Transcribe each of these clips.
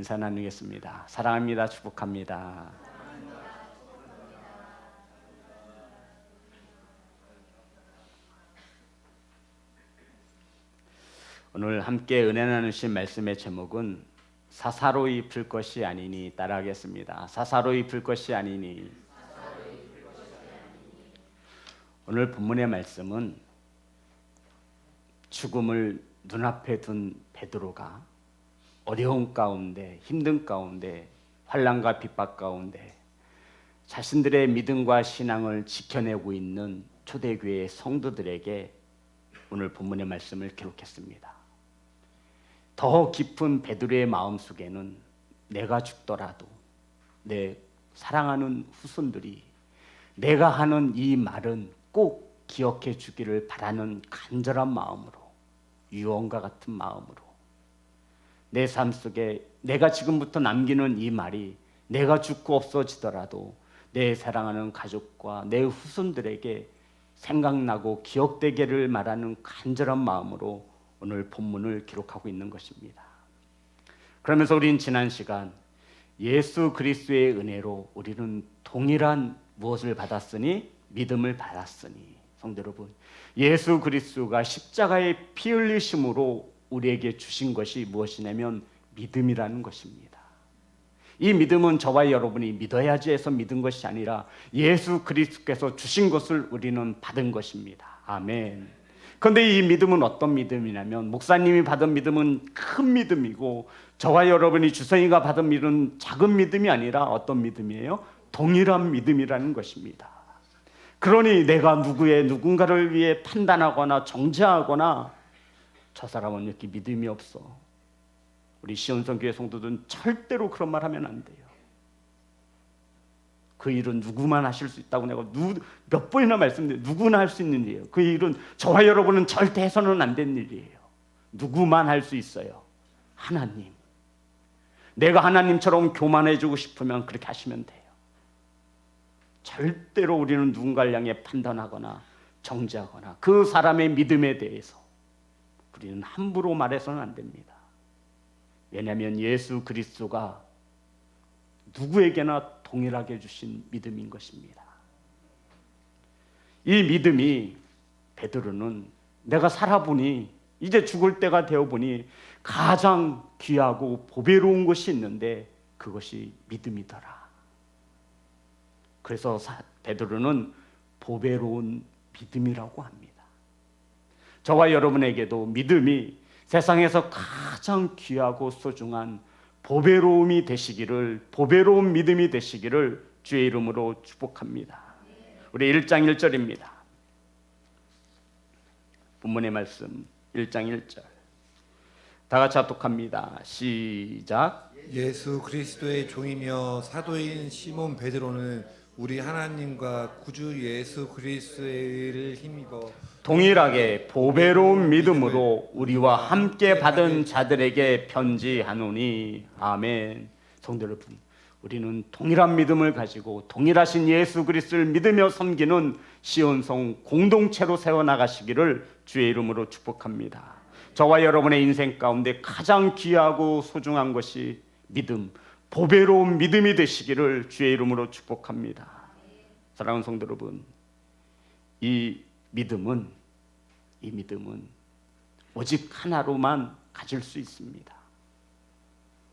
인사 나누겠습니다. 사랑합니다. 축복합니다. 오늘 함께 은혜 나누신 말씀의 제목은 사사로이 풀 것이 아니니 따라하겠습니다. 사사로이 풀 것이 아니니. 오늘 본문의 말씀은 죽음을 눈앞에 둔 베드로가 어려운 가운데, 힘든 가운데, 환난과 핍박 가운데 자신들의 믿음과 신앙을 지켜내고 있는 초대교회의 성도들에게 오늘 본문의 말씀을 기록했습니다. 더 깊은 베드로의 마음속에는 내가 죽더라도 내 사랑하는 후손들이 내가 하는 이 말은 꼭 기억해 주기를 바라는 간절한 마음으로, 유언과 같은 마음으로 내 삶 속에 내가 지금부터 남기는 이 말이 내가 죽고 없어지더라도 내 사랑하는 가족과 내 후손들에게 생각나고 기억되기를 말하는 간절한 마음으로 오늘 본문을 기록하고 있는 것입니다. 그러면서 우리는 지난 시간 예수 그리스도의 은혜로 우리는 동일한 무엇을 받았으니? 믿음을 받았으니. 성도 여러분, 예수 그리스도가 십자가의 피 흘리심으로 우리에게 주신 것이 무엇이냐면 믿음이라는 것입니다. 이 믿음은 저와 여러분이 믿어야지 해서 믿은 것이 아니라 예수 그리스도께서 주신 것을 우리는 받은 것입니다. 아멘. 그런데 이 믿음은 어떤 믿음이냐면, 목사님이 받은 믿음은 큰 믿음이고 저와 여러분이 주선이가 받은 믿음은 작은 믿음이 아니라 어떤 믿음이에요? 동일한 믿음이라는 것입니다. 그러니 내가 누군가를 위해 판단하거나 정죄하거나 저 사람은 이렇게 믿음이 없어, 우리 시온성교회 성도들은 절대로 그런 말 하면 안 돼요. 그 일은 누구만 하실 수 있다고 내가 몇 번이나 말씀드려요. 누구나 할 수 있는 일이에요. 그 일은 저와 여러분은 절대 해서는 안 되는 일이에요. 누구만 할 수 있어요? 하나님. 내가 하나님처럼 교만해지고 싶으면 그렇게 하시면 돼요. 절대로 우리는 누군가를 향해 판단하거나 정죄하거나 그 사람의 믿음에 대해서 우리는 함부로 말해서는 안 됩니다. 왜냐하면 예수 그리스도가 누구에게나 동일하게 주신 믿음인 것입니다. 이 믿음이 베드로는 내가 살아보니, 이제 죽을 때가 되어보니 가장 귀하고 보배로운 것이 있는데 그것이 믿음이더라. 그래서 베드로는 보배로운 믿음이라고 합니다. 저와 여러분에게도 믿음이 세상에서 가장 귀하고 소중한 보배로움이 되시기를, 보배로운 믿음이 되시기를 주의 이름으로 축복합니다. 우리 1장 1절입니다. 본문의 말씀 1장 1절 다 같이 합독합니다. 시작. 예수 그리스도의 종이며 사도인 시몬 베드로는 우리 하나님과 구주 예수 그리스도를 힘입어 동일하게 보배로운 믿음으로 우리와 함께 받은 자들에게 편지하노니. 아멘. 성도 여러분, 우리는 동일한 믿음을 가지고 동일하신 예수 그리스도를 믿으며 섬기는 시온성 공동체로 세워나가시기를 주의 이름으로 축복합니다. 저와 여러분의 인생 가운데 가장 귀하고 소중한 것이 믿음, 보배로운 믿음이 되시기를 주의 이름으로 축복합니다. 사랑하는 성도 여러분, 이 믿음은 오직 하나로만 가질 수 있습니다.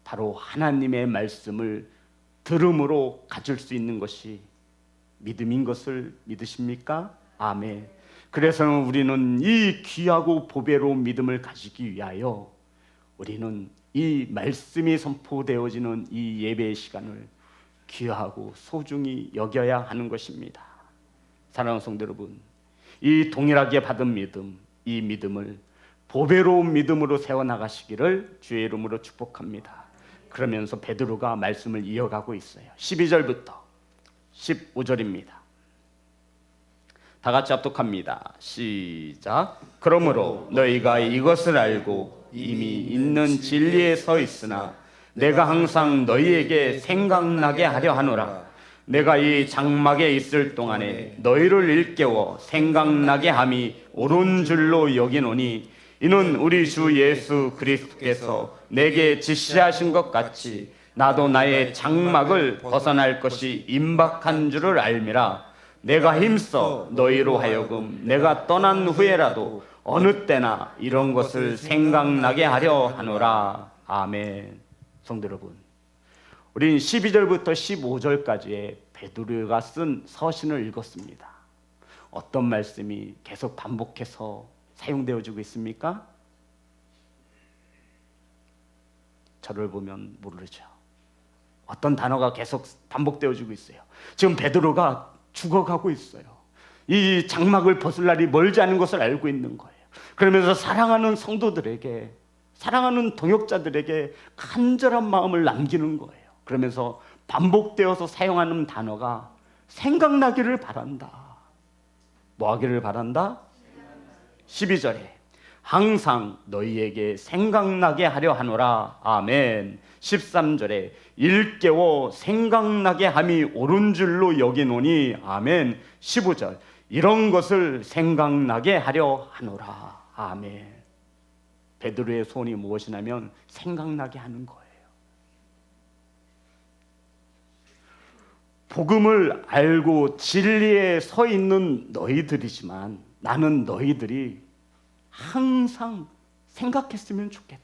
바로 하나님의 말씀을 들음으로 가질 수 있는 것이 믿음인 것을 믿으십니까? 아멘. 그래서 우리는 이 귀하고 보배로운 믿음을 가지기 위하여 우리는 이 말씀이 선포되어지는 이 예배의 시간을 귀하고 소중히 여겨야 하는 것입니다. 사랑하는 성도 여러분, 이 동일하게 받은 믿음, 이 믿음을 보배로운 믿음으로 세워나가시기를 주의 이름으로 축복합니다. 그러면서 베드로가 말씀을 이어가고 있어요. 12절부터 15절입니다. 다 같이 합독합니다. 시작. 그러므로 너희가 이것을 알고 이미 있는 진리에 서 있으나 내가 항상 너희에게 생각나게 하려 하노라. 내가 이 장막에 있을 동안에 너희를 일깨워 생각나게 함이 옳은 줄로 여기노니 이는 우리 주 예수 그리스도께서 내게 지시하신 것 같이 나도 나의 장막을 벗어날 것이 임박한 줄을 알미라. 내가 힘써 너희로 하여금 내가 떠난 후에라도 어느 때나 이런 것을 생각나게 하려 하노라. 아멘. 성도 여러분, 우린 12절부터 15절까지의 베드로가 쓴 서신을 읽었습니다. 어떤 말씀이 계속 반복해서 사용되어지고 있습니까? 저를 보면 모르죠. 어떤 단어가 계속 반복되어지고 있어요. 지금 베드로가 죽어가고 있어요. 이 장막을 벗을 날이 멀지 않은 것을 알고 있는 거예요. 그러면서 사랑하는 성도들에게, 사랑하는 동역자들에게 간절한 마음을 남기는 거예요. 그러면서 반복되어서 사용하는 단어가 생각나기를 바란다. 뭐 하기를 바란다? 12절에 항상 너희에게 생각나게 하려 하노라. 아멘. 13절에 일깨워 생각나게 함이 옳은 줄로 여기노니. 아멘. 15절 이런 것을 생각나게 하려 하노라. 아멘. 베드로의 소원이 무엇이냐면 생각나게 하는 거예요. 복음을 알고 진리에 서 있는 너희들이지만 나는 너희들이 항상 생각했으면 좋겠다.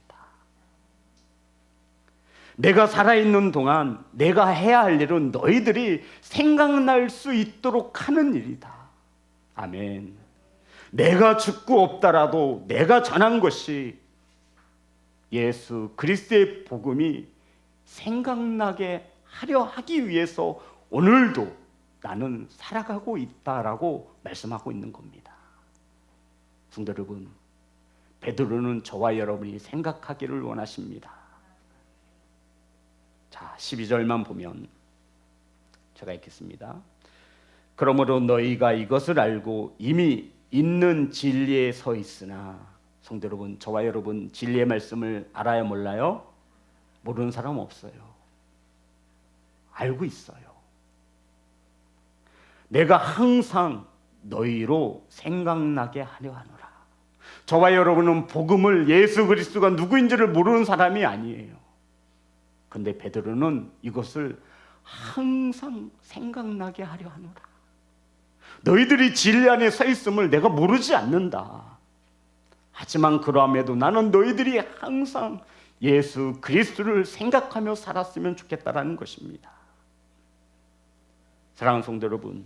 내가 살아있는 동안 내가 해야 할 일은 너희들이 생각날 수 있도록 하는 일이다. 아멘. 내가 죽고 없더라도 내가 전한 것이 예수 그리스도의 복음이 생각나게 하려 하기 위해서 오늘도 나는 살아가고 있다라고 말씀하고 있는 겁니다. 성도 여러분, 베드로는 저와 여러분이 생각하기를 원하십니다. 자, 12절만 보면 제가 읽겠습니다. 그러므로 너희가 이것을 알고 이미 있는 진리에 서 있으나. 성도 여러분, 저와 여러분 진리의 말씀을 알아요, 몰라요? 모르는 사람 없어요. 알고 있어요. 내가 항상 너희로 생각나게 하려 하노라. 저와 여러분은 복음을, 예수 그리스도가 누구인지를 모르는 사람이 아니에요. 그런데 베드로는 이것을 항상 생각나게 하려 하노라. 너희들이 진리 안에 서 있음을 내가 모르지 않는다. 하지만 그러함에도 나는 너희들이 항상 예수 그리스도를 생각하며 살았으면 좋겠다라는 것입니다. 사랑하는 성도 여러분,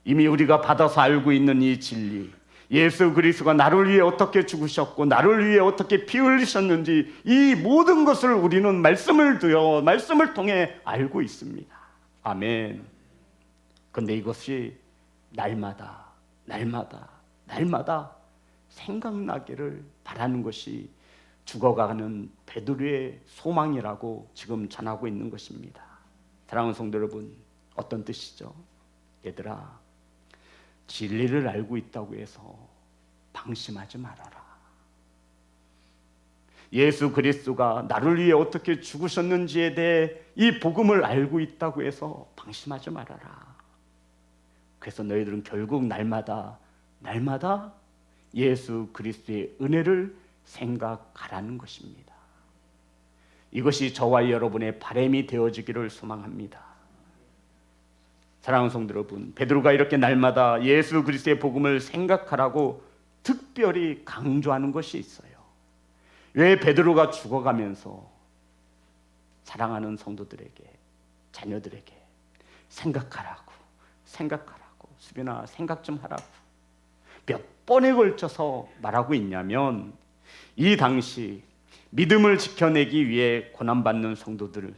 이미 우리가 받아서 알고 있는 이 진리, 예수 그리스도가 나를 위해 어떻게 죽으셨고 나를 위해 어떻게 피 흘리셨는지, 이 모든 것을 우리는 말씀을 통해 알고 있습니다. 아멘. 그런데 이것이 날마다 생각나기를 바라는 것이 죽어가는 베드로의 소망이라고 지금 전하고 있는 것입니다. 사랑하는 성도 여러분, 어떤 뜻이죠? 얘들아, 진리를 알고 있다고 해서 방심하지 말아라. 예수 그리스도가 나를 위해 어떻게 죽으셨는지에 대해 이 복음을 알고 있다고 해서 방심하지 말아라. 그래서 너희들은 결국 날마다 예수 그리스도의 은혜를 생각하라는 것입니다. 이것이 저와 여러분의 바람이 되어지기를 소망합니다. 사랑하는 성도 여러분, 베드로가 이렇게 날마다 예수 그리스도의 복음을 생각하라고 특별히 강조하는 것이 있어요. 왜 베드로가 죽어가면서 사랑하는 성도들에게, 자녀들에게 생각하라고, 수빈아 생각 좀 하라고 몇 번에 걸쳐서 말하고 있냐면, 이 당시 믿음을 지켜내기 위해 고난받는 성도들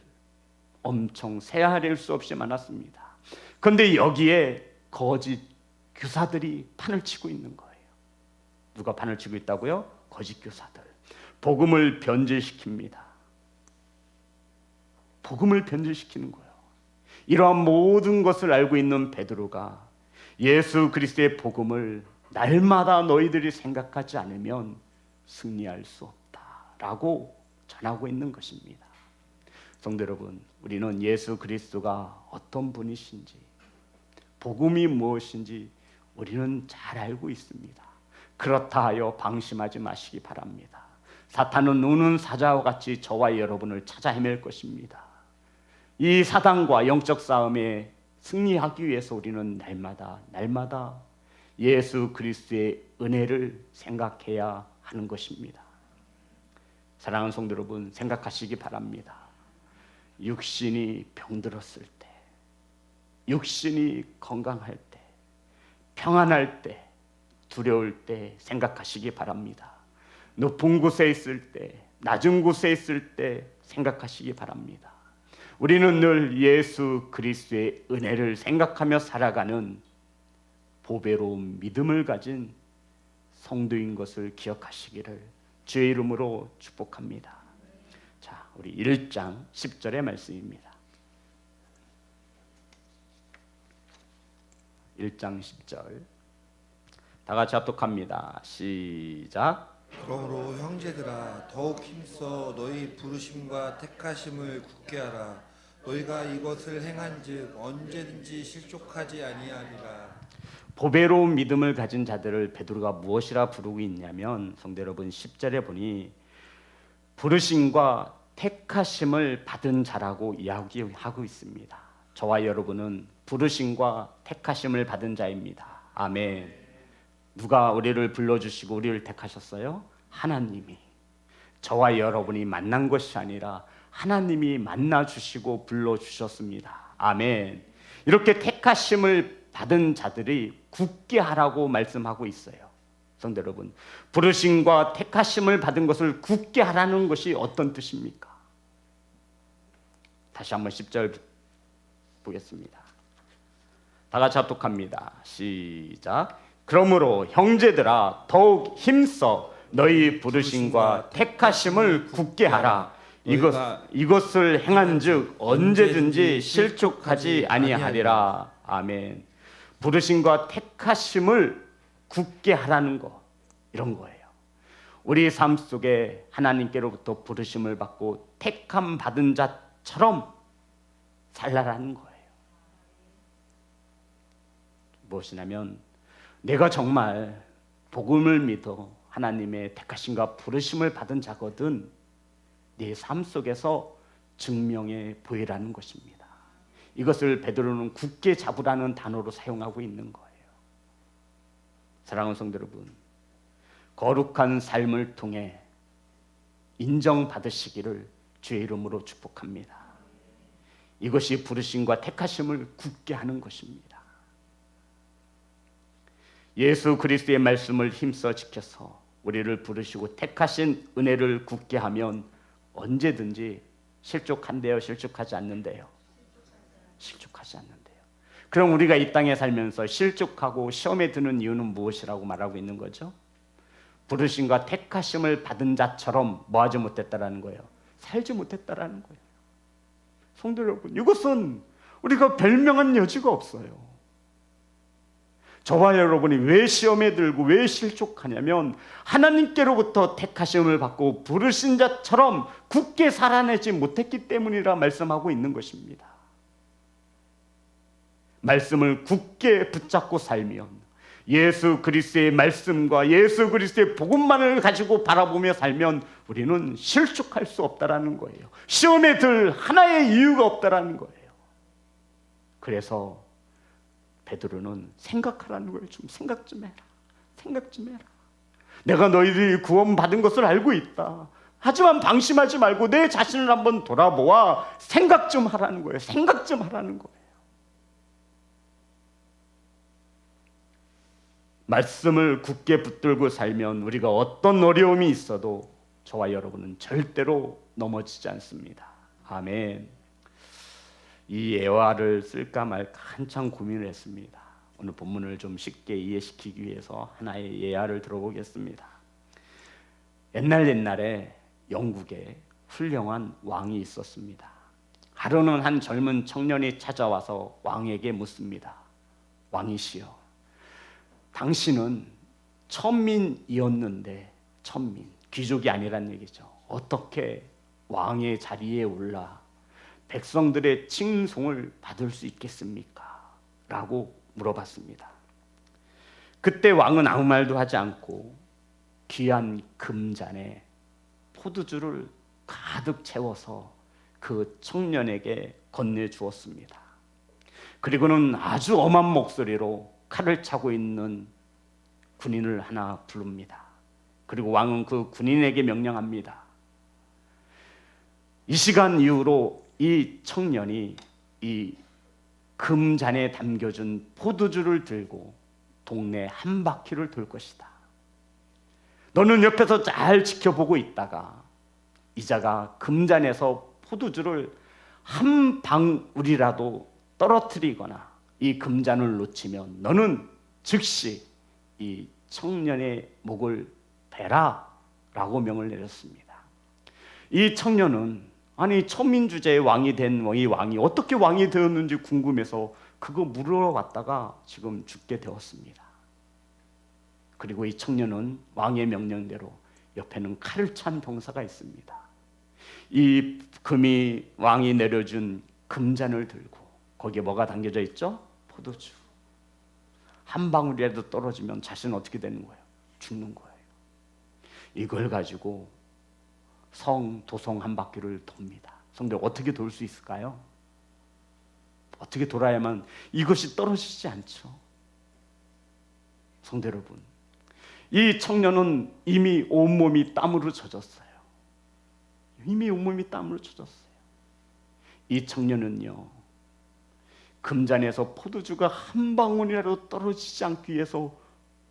엄청 세아릴 수 없이 많았습니다. 그런데 여기에 거짓 교사들이 판을 치고 있는 거예요. 누가 판을 치고 있다고요? 거짓 교사들. 복음을 변질시킵니다. 복음을 변질시키는 거예요. 이러한 모든 것을 알고 있는 베드로가 예수 그리스도의 복음을 날마다 너희들이 생각하지 않으면 승리할 수 없다라고 전하고 있는 것입니다. 성도 여러분, 우리는 예수 그리스도가 어떤 분이신지, 복음이 무엇인지 우리는 잘 알고 있습니다. 그렇다 하여 방심하지 마시기 바랍니다. 사탄은 우는 사자와 같이 저와 여러분을 찾아 헤맬 것입니다. 이 사단과 영적 싸움에 승리하기 위해서 우리는 날마다 예수 그리스도의 은혜를 생각해야 하는 것입니다. 사랑하는 성도 여러분, 생각하시기 바랍니다. 육신이 병들었을 때, 육신이 건강할 때, 평안할 때, 두려울 때 생각하시기 바랍니다. 높은 곳에 있을 때, 낮은 곳에 있을 때 생각하시기 바랍니다. 우리는 늘 예수 그리스도의 은혜를 생각하며 살아가는 보배로운 믿음을 가진 성도인 것을 기억하시기를 주의 이름으로 축복합니다. 자, 우리 1장 10절의 말씀입니다. 1장 10절 다 같이 합독합니다. 시작. 그러므로 형제들아 더욱 힘써 너희 부르심과 택하심을 굳게 하라. 너희가 이것을 행한즉 언제든지 실족하지 아니하리라. 보배로운 믿음을 가진 자들을 베드로가 무엇이라 부르고 있냐면, 성도 여러분, 10절에 보니 부르심과 택하심을 받은 자라고 이야기하고 있습니다. 저와 여러분은 부르심과 택하심을 받은 자입니다. 아멘. 누가 우리를 불러주시고 우리를 택하셨어요? 하나님이. 저와 여러분이 만난 것이 아니라 하나님이 만나주시고 불러주셨습니다. 아멘. 이렇게 택하심을 받은 자들이 굳게 하라고 말씀하고 있어요. 성도 여러분, 부르심과 택하심을 받은 것을 굳게 하라는 것이 어떤 뜻입니까? 다시 한번 10절 보겠습니다. 다 같이 합독합니다. 시작. 그러므로 형제들아 더욱 힘써 너희 부르심과 택하심을 굳게 하라. 이것을 행한즉 언제든지 실족하지 아니하리라. 아멘. 부르심과 택하심을 굳게 하라는 거, 이런 거예요. 우리 삶 속에 하나님께로부터 부르심을 받고 택함 받은 자처럼 살라라는 거예요. 무엇이냐면 내가 정말 복음을 믿어 하나님의 택하심과 부르심을 받은 자거든 네 삶 속에서 증명해 보이라는 것입니다. 이것을 베드로는 굳게 잡으라는 단어로 사용하고 있는 거예요. 사랑하는 성도 여러분, 거룩한 삶을 통해 인정받으시기를 주의 이름으로 축복합니다. 이것이 부르심과 택하심을 굳게 하는 것입니다. 예수 그리스도의 말씀을 힘써 지켜서 우리를 부르시고 택하신 은혜를 굳게 하면 언제든지 실족한대요, 실족하지 않는데요? 실족하지 않는데요. 그럼 우리가 이 땅에 살면서 실족하고 시험에 드는 이유는 무엇이라고 말하고 있는 거죠? 부르심과 택하심을 받은 자처럼 뭐하지 못했다라는 거예요? 살지 못했다라는 거예요. 성도 여러분, 이것은 우리가 별명한 여지가 없어요. 저와 여러분이 왜 시험에 들고 왜 실족하냐면 하나님께로부터 택하심을 받고 부르신 자처럼 굳게 살아내지 못했기 때문이라 말씀하고 있는 것입니다. 말씀을 굳게 붙잡고 살면, 예수 그리스도의 말씀과 예수 그리스도의 복음만을 가지고 바라보며 살면 우리는 실족할 수 없다라는 거예요. 시험에 들 하나의 이유가 없다라는 거예요. 그래서 베드로는 생각하라는 거예요. 좀 생각 좀 해라. 생각 좀 해라. 내가 너희들이 구원받은 것을 알고 있다. 하지만 방심하지 말고 내 자신을 한번 돌아보아 생각 좀 하라는 거예요. 생각 좀 하라는 거예요. 말씀을 굳게 붙들고 살면 우리가 어떤 어려움이 있어도 저와 여러분은 절대로 넘어지지 않습니다. 아멘. 이 예화를 쓸까 말까 한참 고민을 했습니다. 오늘 본문을 좀 쉽게 이해시키기 위해서 하나의 예화를 들어보겠습니다. 옛날에 영국에 훌륭한 왕이 있었습니다. 하루는 한 젊은 청년이 찾아와서 왕에게 묻습니다. 왕이시여, 당신은 천민이었는데, 천민, 귀족이 아니란 얘기죠. 어떻게 왕의 자리에 올라 백성들의 칭송을 받을 수 있겠습니까? 라고 물어봤습니다. 그때 왕은 아무 말도 하지 않고 귀한 금잔에 포도주를 가득 채워서 그 청년에게 건네주었습니다. 그리고는 아주 엄한 목소리로 칼을 차고 있는 군인을 하나 부릅니다. 그리고 왕은 그 군인에게 명령합니다. 이 시간 이후로 이 청년이 이 금잔에 담겨진 포도주를 들고 동네 한 바퀴를 돌 것이다. 너는 옆에서 잘 지켜보고 있다가 이자가 금잔에서 포도주를 한 방울이라도 떨어뜨리거나 이 금잔을 놓치면 너는 즉시 이 청년의 목을 베라 라고 명을 내렸습니다. 이 청년은 아니 천민주제의 왕이 된 이 왕이 어떻게 왕이 되었는지 궁금해서 그거 물어봤다가 지금 죽게 되었습니다. 그리고 이 청년은 왕의 명령대로 옆에는 칼을 찬 병사가 있습니다. 이 금이 왕이 내려준 금잔을 들고 거기에 뭐가 담겨져 있죠? 포도주. 한 방울이라도 떨어지면 자신은 어떻게 되는 거예요? 죽는 거예요. 이걸 가지고 도성 한 바퀴를 돕니다. 성도 어떻게 돌 수 있을까요? 어떻게 돌아야만 이것이 떨어지지 않죠? 성도 여러분, 이 청년은 이미 온몸이 땀으로 젖었어요. 이미 온몸이 땀으로 젖었어요. 이 청년은요, 금잔에서 포도주가 한 방울이라도 떨어지지 않기 위해서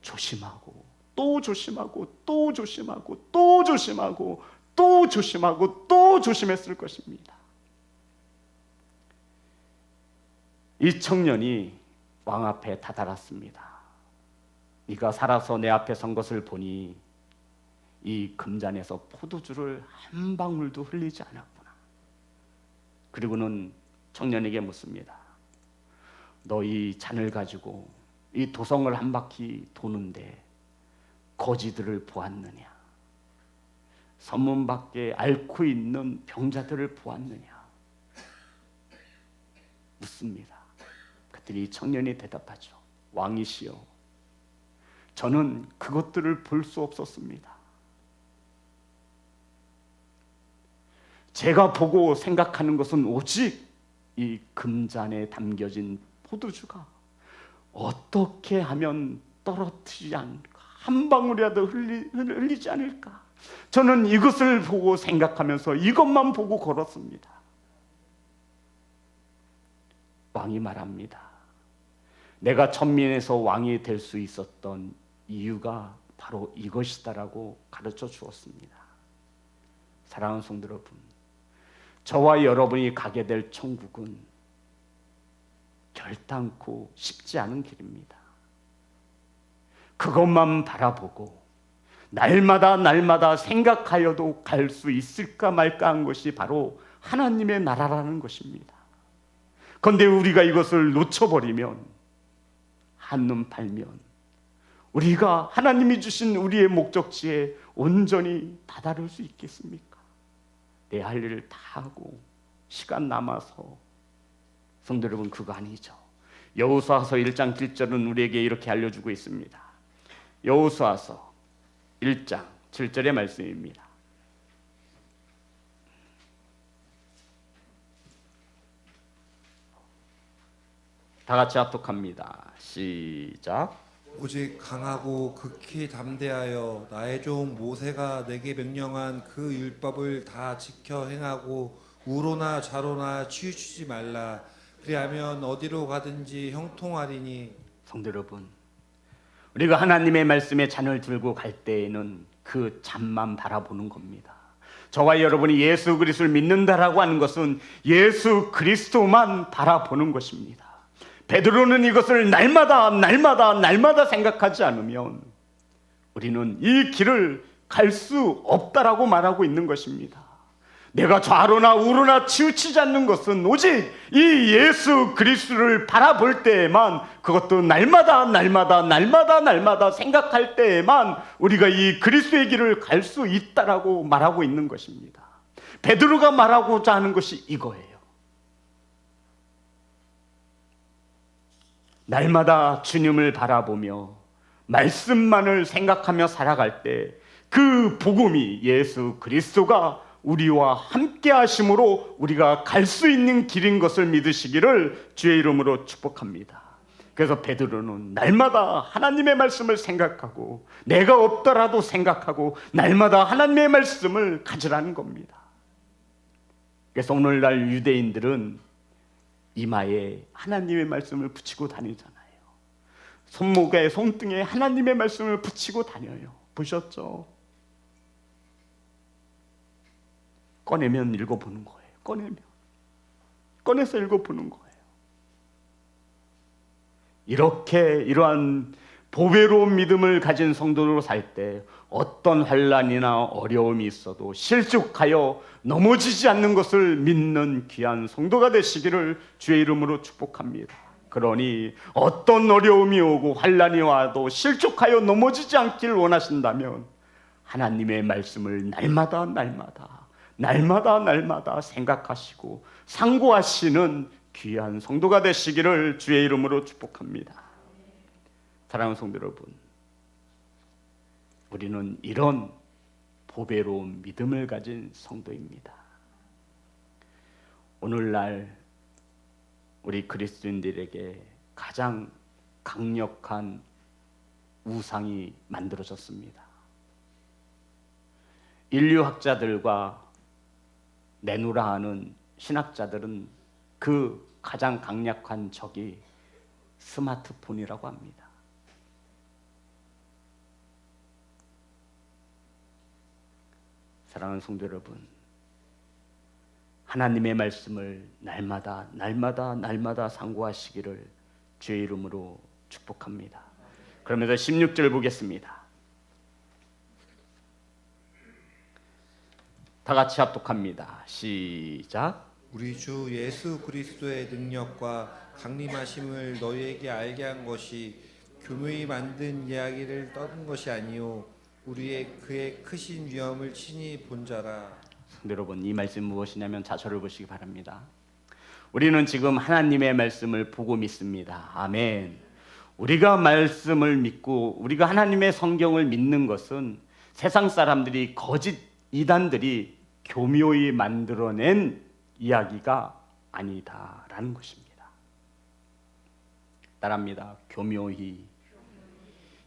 조심하고 또 조심하고 또 조심하고 또 조심하고 또 조심하고 또 조심했을 것입니다. 이 청년이 왕 앞에 다다랐습니다. 네가 살아서 내 앞에 선 것을 보니 이 금잔에서 포도주를 한 방울도 흘리지 않았구나. 그리고는 청년에게 묻습니다. 너 이 잔을 가지고 이 도성을 한 바퀴 도는데 거지들을 보았느냐? 선문 밖에 앓고 있는 병자들을 보았느냐? 묻습니다. 그랬더니 청년이 대답하죠. 왕이시여, 저는 그것들을 볼 수 없었습니다. 제가 보고 생각하는 것은 오직 이 금잔에 담겨진 포도주가 어떻게 하면 떨어뜨리지 않을까, 한 방울이라도 흘리지 않을까, 저는 이것을 보고 생각하면서 이것만 보고 걸었습니다. 왕이 말합니다. 내가 천민에서 왕이 될 수 있었던 이유가 바로 이것이다라고 가르쳐 주었습니다. 사랑하는 성도 여러분, 저와 여러분이 가게 될 천국은 결단코 쉽지 않은 길입니다. 그것만 바라보고 날마다 생각하여도 갈 수 있을까 말까 한 것이 바로 하나님의 나라라는 것입니다. 그런데 우리가 이것을 놓쳐버리면, 한눈 팔면 우리가 하나님이 주신 우리의 목적지에 온전히 다다를 수 있겠습니까? 내 할 일을 다 하고 시간 남아서. 성도 여러분, 그거 아니죠. 여호수아서 1장 7절은 우리에게 이렇게 알려주고 있습니다. 여호수아서 1장 7절의 말씀입니다. 다 같이 합독합니다. 시작. 오직 강하고 극히 담대하여 나의 종 모세가 내게 명령한 그 율법을 다 지켜 행하고 우로나 좌로나 치우치지 말라. 그리하면 어디로 가든지 형통하리니. 성도 여러분, 우리가 하나님의 말씀에 잔을 들고 갈 때에는 그 잔만 바라보는 겁니다. 저와 여러분이 예수 그리스도를 믿는다라고 하는 것은 예수 그리스도만 바라보는 것입니다. 베드로는 이것을 날마다 생각하지 않으면 우리는 이 길을 갈 수 없다라고 말하고 있는 것입니다. 내가 좌로나 우로나 치우치지 않는 것은 오직 이 예수 그리스도를 바라볼 때에만, 그것도 날마다 생각할 때에만 우리가 이 그리스도의 길을 갈 수 있다라고 말하고 있는 것입니다. 베드로가 말하고자 하는 것이 이거예요. 날마다 주님을 바라보며 말씀만을 생각하며 살아갈 때 그 복음이 예수 그리스도가 우리와 함께 하심으로 우리가 갈 수 있는 길인 것을 믿으시기를 주의 이름으로 축복합니다. 그래서 베드로는 날마다 하나님의 말씀을 생각하고 내가 없더라도 생각하고 날마다 하나님의 말씀을 가지라는 겁니다. 그래서 오늘날 유대인들은 이마에 하나님의 말씀을 붙이고 다니잖아요. 손목에 손등에 하나님의 말씀을 붙이고 다녀요. 보셨죠? 꺼내면 읽어보는 거예요. 꺼내서 읽어보는 거예요. 이렇게 이러한 보배로운 믿음을 가진 성도로 살 때 어떤 환난이나 어려움이 있어도 실족하여 넘어지지 않는 것을 믿는 귀한 성도가 되시기를 주의 이름으로 축복합니다. 그러니 어떤 어려움이 오고 환난이 와도 실족하여 넘어지지 않길 원하신다면 하나님의 말씀을 날마다 생각하시고 상고하시는 귀한 성도가 되시기를 주의 이름으로 축복합니다. 사랑하는 성도 여러분, 우리는 이런 보배로운 믿음을 가진 성도입니다. 오늘날 우리 그리스도인들에게 가장 강력한 우상이 만들어졌습니다. 인류학자들과 내노라 하는 신학자들은 그 가장 강력한 적이 스마트폰이라고 합니다. 사랑하는 성도 여러분, 하나님의 말씀을 날마다 상고하시기를 주의 이름으로 축복합니다. 그러면서 16절 보겠습니다. 다 같이 합독합니다. 시작. 우리 주 예수 그리스도의 능력과 강림하심을 너희에게 알게 한 것이 교묘히 만든 이야기를 떠든 것이 아니요 우리의 그의 크신 위엄을 친히 본 자라. 여러분, 이 말씀 무엇이냐면 자서를 보시기 바랍니다. 우리는 지금 하나님의 말씀을 보고 믿습니다. 아멘. 우리가 말씀을 믿고 우리가 하나님의 성경을 믿는 것은 세상 사람들이 거짓 이단들이 교묘히 만들어낸 이야기가 아니다라는 것입니다. 따라합니다. 교묘히.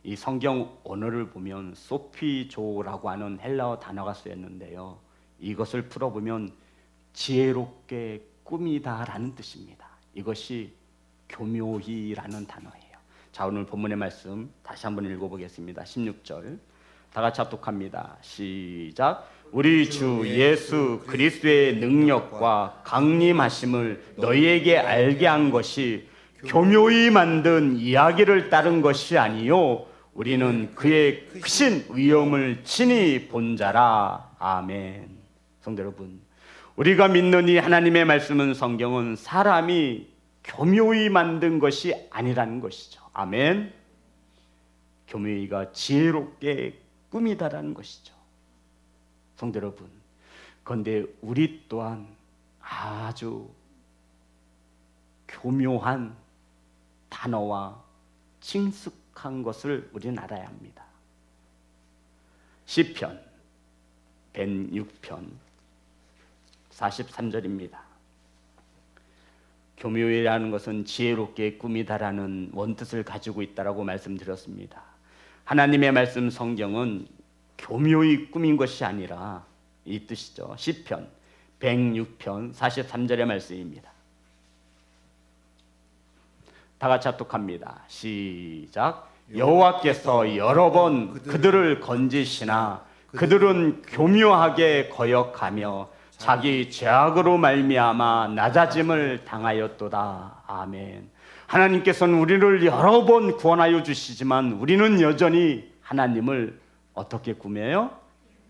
이 성경 언어를 보면 소피조라고 하는 헬라어 단어가 쓰였는데요. 이것을 풀어보면 지혜롭게 꾸미다라는 뜻입니다. 이것이 교묘히라는 단어예요. 자, 오늘 본문의 말씀 다시 한번 읽어보겠습니다. 16절 다 같이 합독합니다. 시작. 우리 주 예수 그리스도의 능력과 강림하심을 너희에게 알게 한 것이 교묘히 만든 이야기를 따른 것이 아니요 우리는 그의 크신 위엄을 친히 본 자라. 아멘. 성도 여러분, 우리가 믿는 이 하나님의 말씀은 성경은 사람이 교묘히 만든 것이 아니라는 것이죠. 아멘. 교묘히가 지혜롭게 꾸미다라는 것이죠. 성도 여러분, 그런데 우리 또한 아주 교묘한 단어와 친숙한 것을 우리는 알아야 합니다. 시편 106편 43절입니다. 교묘히라는 것은 지혜롭게 꾸미다라는 원뜻을 가지고 있다라고 말씀드렸습니다. 하나님의 말씀 성경은 교묘히 꾸민 것이 아니라 이 뜻이죠. 시편 106편 43절의 말씀입니다. 다 같이 합독합니다. 시작. 여호와께서 여러 번 그들을 건지시나 그들은 교묘하게 거역하며 자기 죄악으로 말미암아 낮아짐을 당하였도다. 아멘. 하나님께서는 우리를 여러 번 구원하여 주시지만 우리는 여전히 하나님을 어떻게 꾸며요?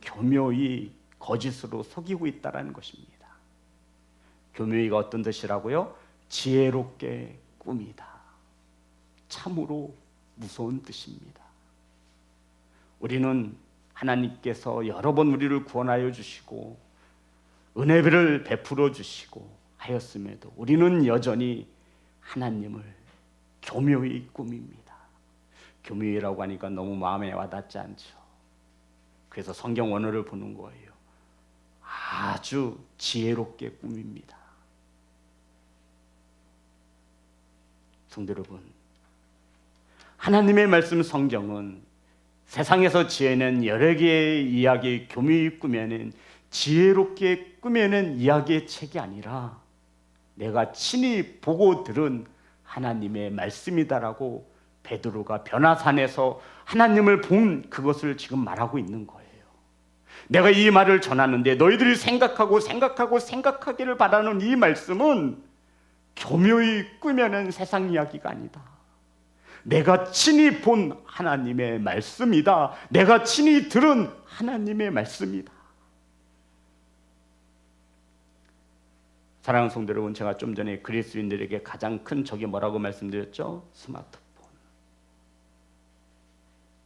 교묘히 거짓으로 속이고 있다는 것입니다. 교묘히가 어떤 뜻이라고요? 지혜롭게 꾸미다. 참으로 무서운 뜻입니다. 우리는 하나님께서 여러 번 우리를 구원하여 주시고 은혜를 베풀어 주시고 하였음에도 우리는 여전히 하나님을 교묘히 꾸밉니다. 교묘히라고 하니까 너무 마음에 와닿지 않죠. 그래서 성경 원어를 보는 거예요. 아주 지혜롭게 꾸밉니다. 성도 여러분, 하나님의 말씀 성경은 세상에서 지어낸 여러 개의 이야기, 교묘히 꾸며낸 지혜롭게 꾸며낸 이야기의 책이 아니라 내가 친히 보고 들은 하나님의 말씀이다라고 베드로가 변화산에서 하나님을 본 그것을 지금 말하고 있는 거예요. 내가 이 말을 전하는데 너희들이 생각하기를 바라는 이 말씀은 교묘히 꾸며낸 세상 이야기가 아니다. 내가 친히 본 하나님의 말씀이다. 내가 친히 들은 하나님의 말씀이다. 사랑하는 성도 여러분, 제가 좀 전에 그리스도인들에게 가장 큰 적이 뭐라고 말씀드렸죠? 스마트폰.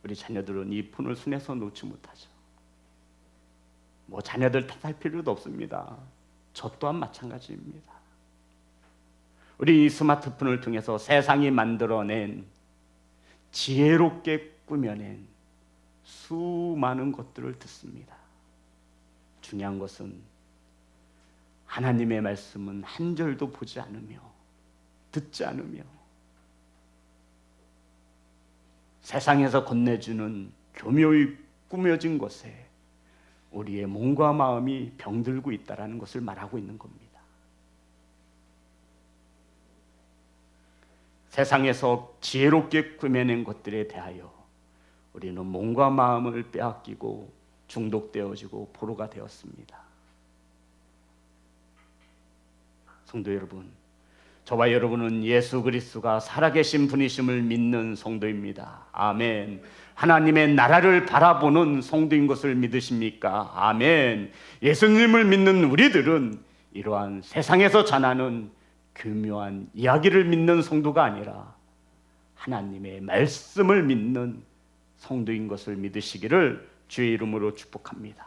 우리 자녀들은 이 폰을 손에서 놓지 못하죠. 뭐 자녀들 탓할 필요도 없습니다. 저 또한 마찬가지입니다. 우리 이 스마트폰을 통해서 세상이 만들어낸 지혜롭게 꾸며낸 수많은 것들을 듣습니다. 중요한 것은 하나님의 말씀은 한 절도 보지 않으며 듣지 않으며 세상에서 건네주는 교묘히 꾸며진 것에 우리의 몸과 마음이 병들고 있다는 것을 말하고 있는 겁니다. 세상에서 지혜롭게 꾸며낸 것들에 대하여 우리는 몸과 마음을 빼앗기고 중독되어지고 포로가 되었습니다. 성도 여러분, 저와 여러분은 예수 그리스도가 살아계신 분이심을 믿는 성도입니다. 아멘. 하나님의 나라를 바라보는 성도인 것을 믿으십니까? 아멘. 예수님을 믿는 우리들은 이러한 세상에서 전하는 교묘한 이야기를 믿는 성도가 아니라 하나님의 말씀을 믿는 성도인 것을 믿으시기를 주의 이름으로 축복합니다.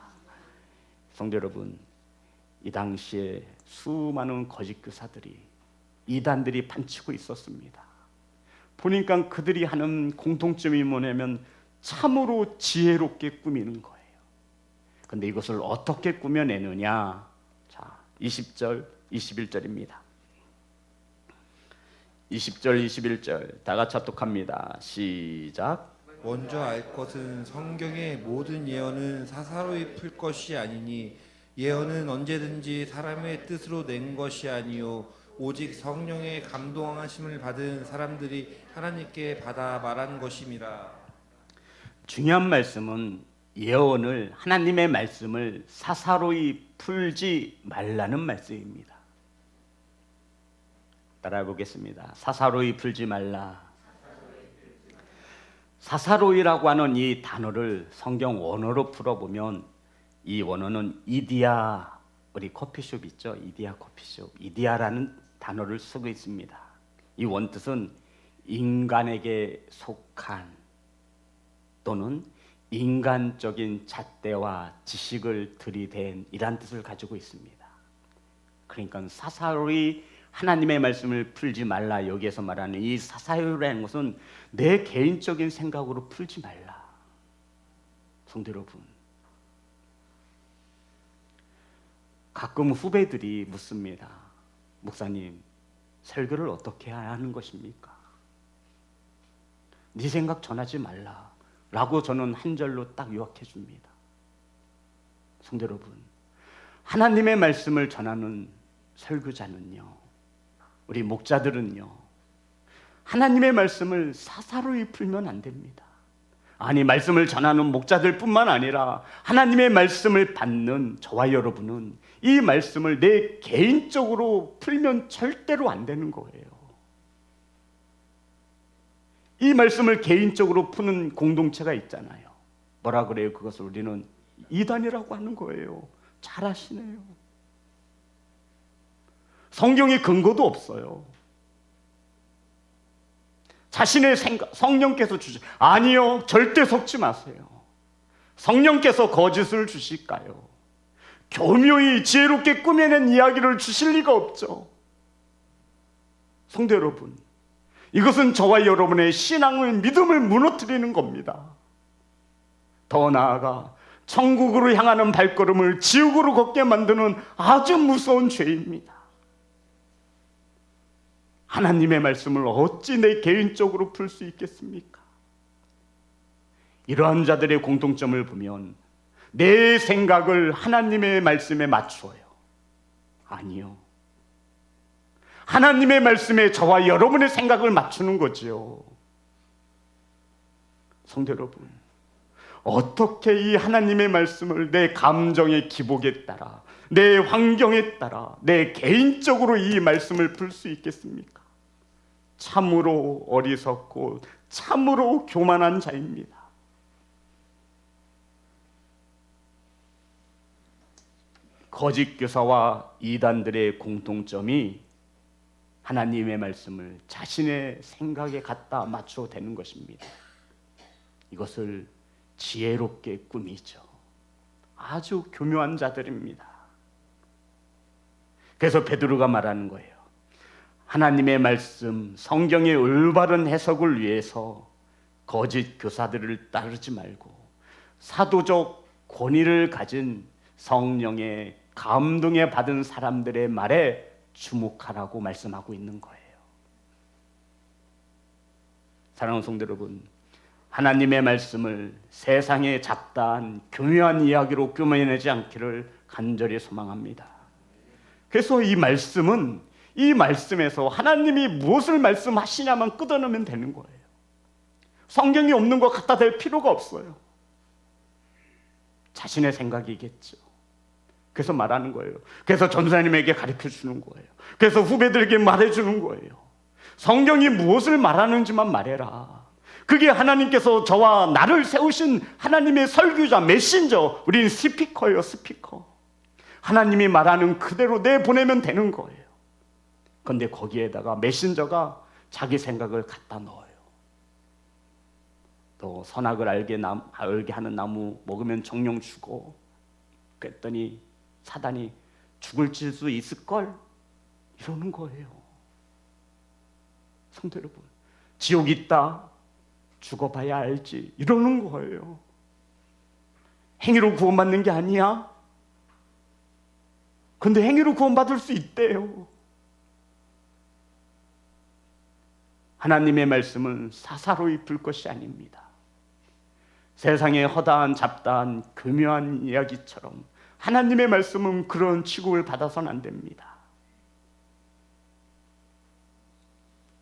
성도 여러분, 이 당시에 수많은 거짓 교사들이, 이단들이 판치고 있었습니다. 보니까 그들이 하는 공통점이 뭐냐면 참으로 지혜롭게 꾸미는 거예요. 근데 이것을 어떻게 꾸며내느냐? 자, 20절, 21절입니다. 20절, 21절 다 같이 합독합니다. 시작. 먼저 알 것은 성경의 모든 예언은 사사로이 풀 것이 아니니 예언은 언제든지 사람의 뜻으로 낸 것이 아니요 오직 성령의 감동하심을 받은 사람들이 하나님께 받아 말한 것임이라. 중요한 말씀은 예언을, 하나님의 말씀을 사사로이 풀지 말라는 말씀입니다. 따라해 보겠습니다. 사사로이 풀지 말라. 사사로이라고 하는 이 단어를 성경 원어로 풀어보면 이 원어는 이디야, 우리 커피숍 있죠? 이디야 커피숍. 이디야라는 단어를 쓰고 있습니다. 이 원뜻은 인간에게 속한 또는 인간적인 잣대와 지식을 들이댄 이란 뜻을 가지고 있습니다. 그러니까 사사로이 하나님의 말씀을 풀지 말라, 여기에서 말하는 이 사사로이라는 것은 내 개인적인 생각으로 풀지 말라. 성도 여러분, 가끔 후배들이 묻습니다. 목사님, 설교를 어떻게 해야 하는 것입니까? 네 생각 전하지 말라 라고 저는 한 절로 딱 요약해 줍니다. 성도 여러분, 하나님의 말씀을 전하는 설교자는요, 우리 목자들은요, 하나님의 말씀을 사사로이 풀면 안 됩니다. 아니, 말씀을 전하는 목자들뿐만 아니라 하나님의 말씀을 받는 저와 여러분은 이 말씀을 내 개인적으로 풀면 절대로 안 되는 거예요. 이 말씀을 개인적으로 푸는 공동체가 있잖아요. 뭐라 그래요? 그것을 우리는 이단이라고 하는 거예요. 잘 아시네요. 성경에 근거도 없어요. 자신의 생각, 성령께서 아니요, 절대 속지 마세요. 성령께서 거짓을 주실까요? 교묘히 지혜롭게 꾸며낸 이야기를 주실 리가 없죠. 성도 여러분, 이것은 저와 여러분의 신앙을, 믿음을 무너뜨리는 겁니다. 더 나아가 천국으로 향하는 발걸음을 지옥으로 걷게 만드는 아주 무서운 죄입니다. 하나님의 말씀을 어찌 내 개인적으로 풀 수 있겠습니까? 이러한 자들의 공통점을 보면 내 생각을 하나님의 말씀에 맞추어요. 아니요. 하나님의 말씀에 저와 여러분의 생각을 맞추는 거지요. 성도 여러분, 어떻게 이 하나님의 말씀을 내 감정의 기복에 따라, 내 환경에 따라, 내 개인적으로 이 말씀을 풀 수 있겠습니까? 참으로 어리석고 참으로 교만한 자입니다. 거짓 교사와 이단들의 공통점이 하나님의 말씀을 자신의 생각에 갖다 맞춰 대는 것입니다. 이것을 지혜롭게 꾸미죠. 아주 교묘한 자들입니다. 그래서 베드로가 말하는 거예요. 하나님의 말씀, 성경의 올바른 해석을 위해서 거짓 교사들을 따르지 말고 사도적 권위를 가진 성령의 감동에 받은 사람들의 말에 주목하라고 말씀하고 있는 거예요. 사랑하는 성도 여러분, 하나님의 말씀을 세상의 잡다한 교묘한 이야기로 꾸며내지 않기를 간절히 소망합니다. 그래서 이 말씀에서 하나님이 무엇을 말씀하시냐만 끄어내면 되는 거예요. 성경이 없는 것 갖다 댈 필요가 없어요. 자신의 생각이겠죠. 그래서 말하는 거예요. 그래서 전사님에게 가르쳐 주는 거예요. 그래서 후배들에게 말해 주는 거예요. 성경이 무엇을 말하는지만 말해라. 그게 하나님께서 저와 나를 세우신 하나님의 설교자, 메신저, 우린 스피커예요, 스피커. 하나님이 말하는 그대로 내보내면 되는 거예요. 그런데 거기에다가 메신저가 자기 생각을 갖다 넣어요. 또 선악을 알게 하는 나무 먹으면 정령 죽어. 그랬더니 사단이 죽을 수 있을걸? 이러는 거예요. 성도 여러분, 지옥 있다. 죽어봐야 알지. 이러는 거예요. 행위로 구원받는 게 아니야. 근데 행위로 구원받을 수 있대요. 하나님의 말씀은 사사로이 풀 것이 아닙니다. 세상의 허다한 잡다한 교묘한 이야기처럼 하나님의 말씀은 그런 취급을 받아서는 안 됩니다.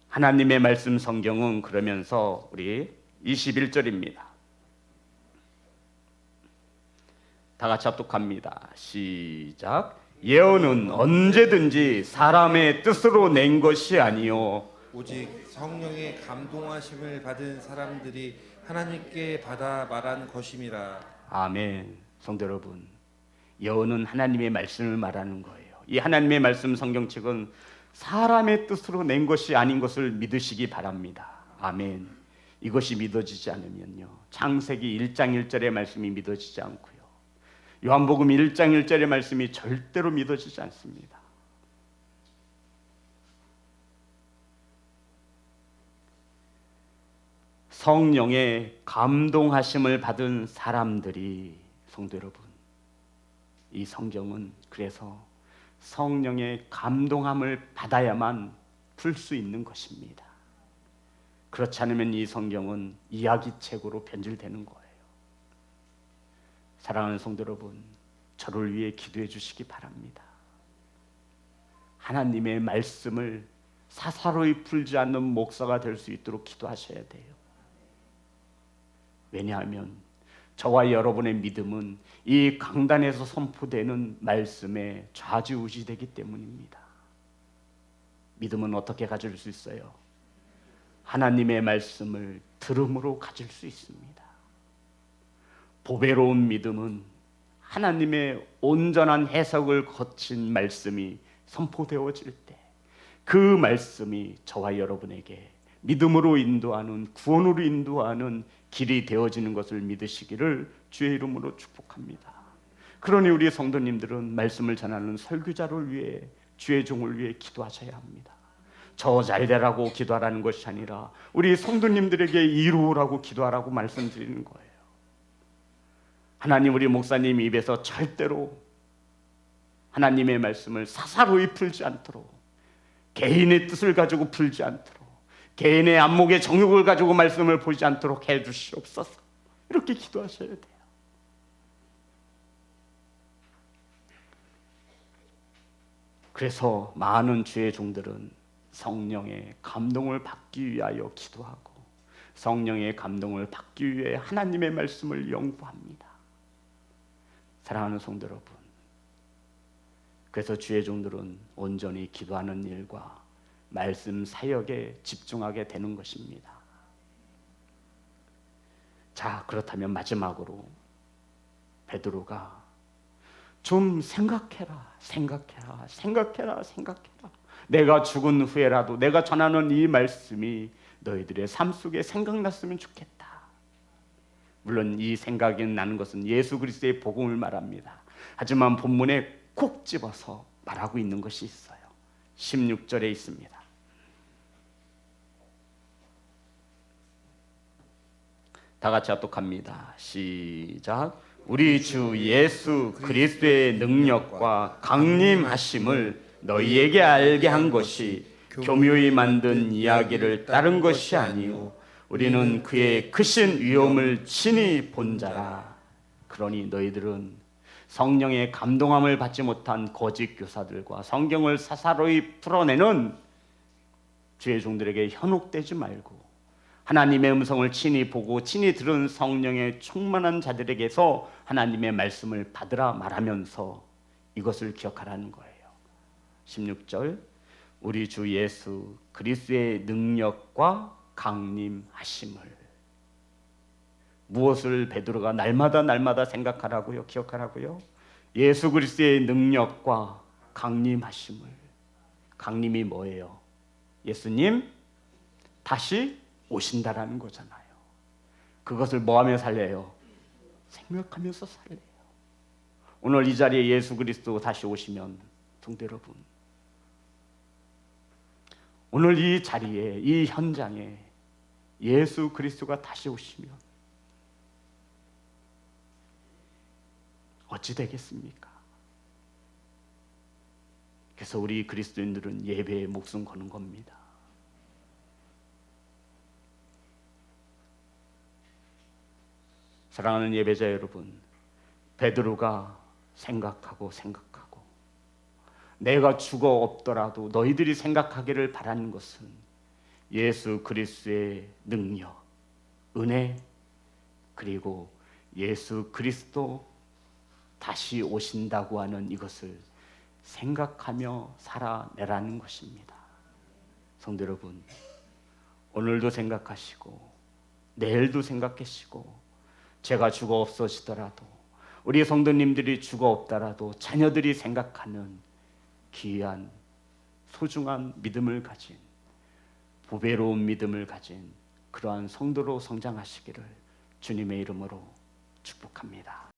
하나님의 말씀 성경은 그러면서 우리 21절입니다. 다 같이 합독합니다. 시작. 예언은 언제든지 사람의 뜻으로 낸 것이 아니요 오직 성령의 감동하심을 받은 사람들이 하나님께 받아 말한 것임이라. 아멘. 성도 여러분, 예언은 하나님의 말씀을 말하는 거예요. 이 하나님의 말씀 성경책은 사람의 뜻으로 낸 것이 아닌 것을 믿으시기 바랍니다. 아멘. 이것이 믿어지지 않으면요, 창세기 1장 1절의 말씀이 믿어지지 않고요, 요한복음 1장 1절의 말씀이 절대로 믿어지지 않습니다. 성령의 감동하심을 받은 사람들이, 성도 여러분, 이 성경은 그래서 성령의 감동함을 받아야만 풀 수 있는 것입니다. 그렇지 않으면 이 성경은 이야기책으로 변질되는 거예요. 사랑하는 성도 여러분, 저를 위해 기도해 주시기 바랍니다. 하나님의 말씀을 사사로이 풀지 않는 목사가 될 수 있도록 기도하셔야 돼요. 왜냐하면 저와 여러분의 믿음은 이 강단에서 선포되는 말씀에 좌지우지되기 때문입니다. 믿음은 어떻게 가질 수 있어요? 하나님의 말씀을 들음으로 가질 수 있습니다. 보배로운 믿음은 하나님의 온전한 해석을 거친 말씀이 선포되어질 때 그 말씀이 저와 여러분에게 믿음으로 인도하는, 구원으로 인도하는 길이 되어지는 것을 믿으시기를 주의 이름으로 축복합니다. 그러니 우리 성도님들은 말씀을 전하는 설교자를 위해, 주의 종을 위해 기도하셔야 합니다. 저 잘되라고 기도하라는 것이 아니라 우리 성도님들에게 이루라고 기도하라고 말씀드리는 거예요. 하나님, 우리 목사님 입에서 절대로 하나님의 말씀을 사사로이 풀지 않도록, 개인의 뜻을 가지고 풀지 않도록, 개인의 안목의 정욕을 가지고 말씀을 보지 않도록 해주시옵소서. 이렇게 기도하셔야 돼요. 그래서 많은 주의 종들은 성령의 감동을 받기 위하여 기도하고 성령의 감동을 받기 위해 하나님의 말씀을 연구합니다. 사랑하는 성도 여러분, 그래서 주의 종들은 온전히 기도하는 일과 말씀 사역에 집중하게 되는 것입니다. 자, 그렇다면 마지막으로 베드로가 좀 생각해라. 내가 죽은 후에라도 내가 전하는 이 말씀이 너희들의 삶 속에 생각났으면 좋겠다. 물론 이 생각이 나는 것은 예수 그리스도의 복음을 말합니다. 하지만 본문에 콕 집어서 말하고 있는 것이 있어요. 16절에 있습니다. 다 같이 합독합니다. 시작. 우리 주 예수 그리스도의 능력과 강림하심을 너희에게 알게 한 것이 교묘히 만든 이야기를 따른 것이 아니요 우리는 그의 크신 위엄을 친히 본 자라. 그러니 너희들은 성령의 감동함을 받지 못한 거짓 교사들과 성경을 사사로이 풀어내는 주의 종들에게 현혹되지 말고 하나님의 음성을 친히 보고 친히 들은 성령의 충만한 자들에게서 하나님의 말씀을 받으라 말하면서 이것을 기억하라는 거예요. 16절, 우리 주 예수 그리스도의 능력과 강림하심을. 무엇을 베드로가 날마다 생각하라고요? 기억하라고요? 예수 그리스도의 능력과 강림하심을. 강림이 뭐예요? 예수님 다시 오신다라는 거잖아요. 그것을 뭐하며 살려요? 생각하면서 살려요. 오늘 이 자리에 예수 그리스도 다시 오시면 성도 여러분, 오늘 이 자리에, 이 현장에 예수 그리스도가 다시 오시면 어찌 되겠습니까? 그래서 우리 그리스도인들은 예배에 목숨 거는 겁니다. 사랑하는 예배자 여러분, 베드로가 생각하고 내가 죽어 없더라도 너희들이 생각하기를 바라는 것은 예수 그리스도의 능력, 은혜, 그리고 예수 그리스도 다시 오신다고 하는 이것을 생각하며 살아내라는 것입니다. 성도 여러분, 오늘도 생각하시고 내일도 생각하시고 제가 죽어 없어지더라도 우리 성도님들이 죽어 없더라도 자녀들이 생각하는 귀한 소중한 믿음을 가진 보배로운 믿음을 가진 그러한 성도로 성장하시기를 주님의 이름으로 축복합니다.